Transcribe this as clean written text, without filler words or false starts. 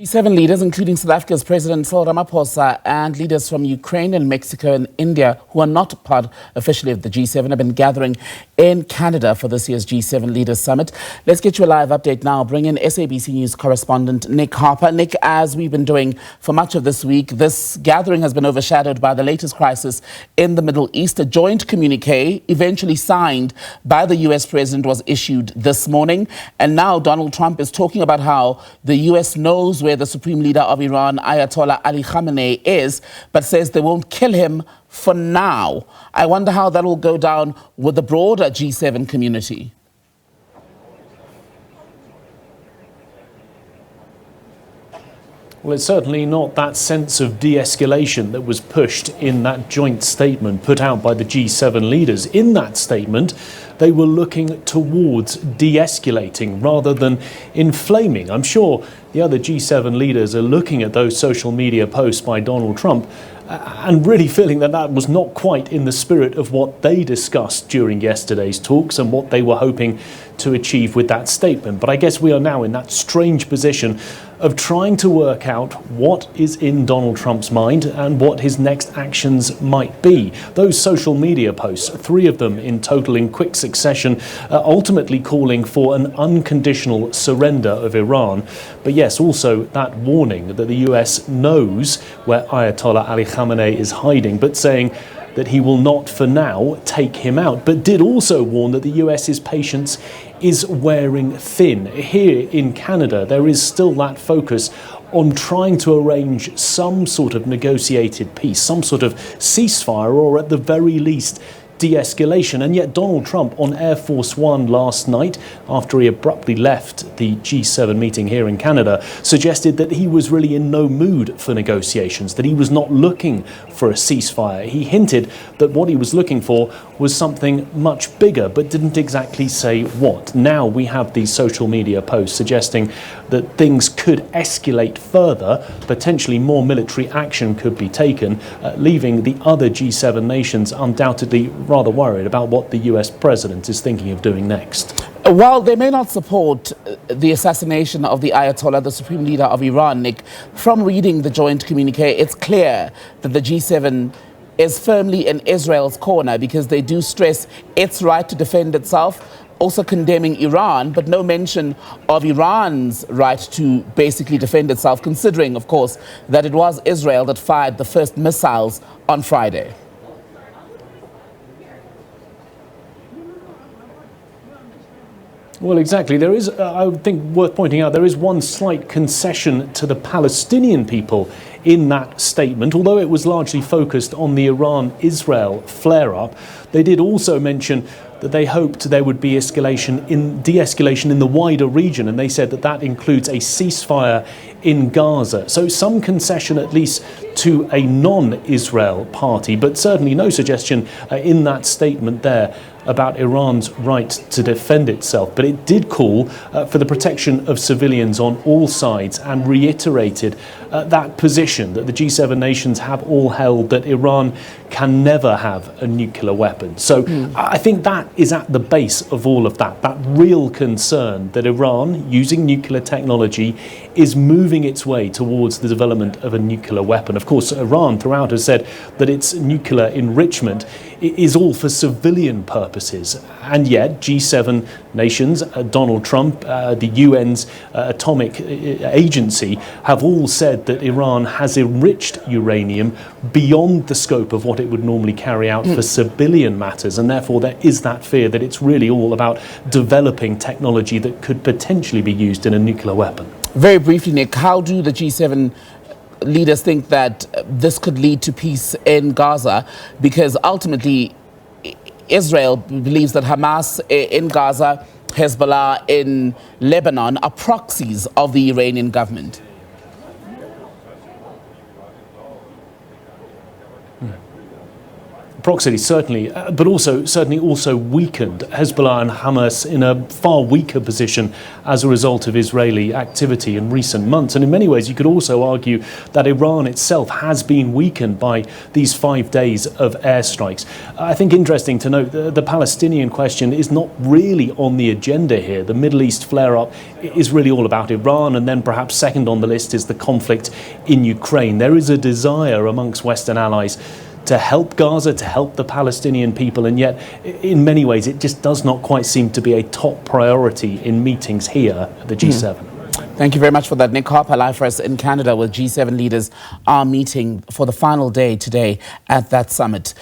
G7 leaders, including South Africa's President Cyril Ramaphosa and leaders from Ukraine and Mexico and India, who are not part officially of the G7, have been gathering in Canada for this year's G7 Leaders Summit. Let's get you a live update now. Bring in SABC News correspondent Nick Harper. Nick, as we've been doing for much of this week, this gathering has been overshadowed by the latest crisis in the Middle East. A joint communique, eventually signed by the US president, was issued this morning. And now Donald Trump is talking about how the US knows where the Supreme Leader of Iran, Ayatollah Ali Khamenei, is, but says they won't kill him for now. I wonder how that will go down with the broader G7 community. Well, it's certainly not that sense of de-escalation that was pushed in that joint statement put out by the G7 leaders. In that statement, they were looking towards de-escalating rather than inflaming. I'm sure the other G7 leaders are looking at those social media posts by Donald Trump and really feeling that that was not quite in the spirit of what they discussed during yesterday's talks and what they were hoping to achieve with that statement. But I guess we are now in that strange position of trying to work out what is in Donald Trump's mind and what his next actions might be. Those social media posts, 3 of them in total in quick succession, ultimately calling for an unconditional surrender of Iran. But yes, also that warning that the US knows where Ayatollah Ali Khamenei is hiding, but saying that he will not for now take him out, but did also warn that the US's patience is wearing thin. Here in Canada, there is still that focus on trying to arrange some sort of negotiated peace, some sort of ceasefire, or at the very least, de-escalation. And yet Donald Trump on Air Force One last night, after he abruptly left the G7 meeting here in Canada, suggested that he was really in no mood for negotiations, that he was not looking for a ceasefire. He hinted that what he was looking for was something much bigger, but didn't exactly say what. Now we have these social media posts suggesting that things could escalate further, potentially more military action could be taken, leaving the other G7 nations undoubtedly rather worried about what the US president is thinking of doing next. While they may not support the assassination of the Ayatollah, the Supreme Leader of Iran, Nick, from reading the joint communique, it's clear that the G7 is firmly in Israel's corner because they do stress its right to defend itself, also condemning Iran, but no mention of Iran's right to basically defend itself, considering, of course, that it was Israel that fired the first missiles on Friday. Well, exactly. There is, I would think, worth pointing out, there is one slight concession to the Palestinian people in that statement. Although it was largely focused on the Iran-Israel flare-up, they did also mention that they hoped there would be de-escalation in the wider region, and they said that that includes a ceasefire in Gaza. So some concession at least to a non-Israel party, but certainly no suggestion in that statement there about Iran's right to defend itself. But it did call for the protection of civilians on all sides and reiterated that position that the G7 nations have all held, that Iran can never have a nuclear weapon. So I think that is at the base of all of that real concern that Iran, using nuclear technology, is moving its way towards the development of a nuclear weapon. Of course, Iran throughout has said that its nuclear enrichment is all for civilian purposes. And yet G7 nations, Donald Trump, the UN's atomic agency, have all said that Iran has enriched uranium beyond the scope of what it would normally carry out for civilian matters. And therefore there is that fear that it's really all about developing technology that could potentially be used in a nuclear weapon. Very briefly, Nick, how do the G7 leaders think that this could lead to peace in Gaza? Because ultimately, Israel believes that Hamas in Gaza, Hezbollah in Lebanon are proxies of the Iranian government. Proximity, certainly, but certainly also weakened Hezbollah and Hamas in a far weaker position as a result of Israeli activity in recent months. And in many ways, you could also argue that Iran itself has been weakened by these 5 days of airstrikes. I think interesting to note the Palestinian question is not really on the agenda here. The Middle East flare-up is really all about Iran, and then perhaps second on the list is the conflict in Ukraine. There is a desire amongst Western allies to help Gaza, to help the Palestinian people, and yet in many ways it just does not quite seem to be a top priority in meetings here at the G7. Thank you very much for that. Nick Harper, live for us in Canada, where G7 leaders are meeting for the final day today at that summit.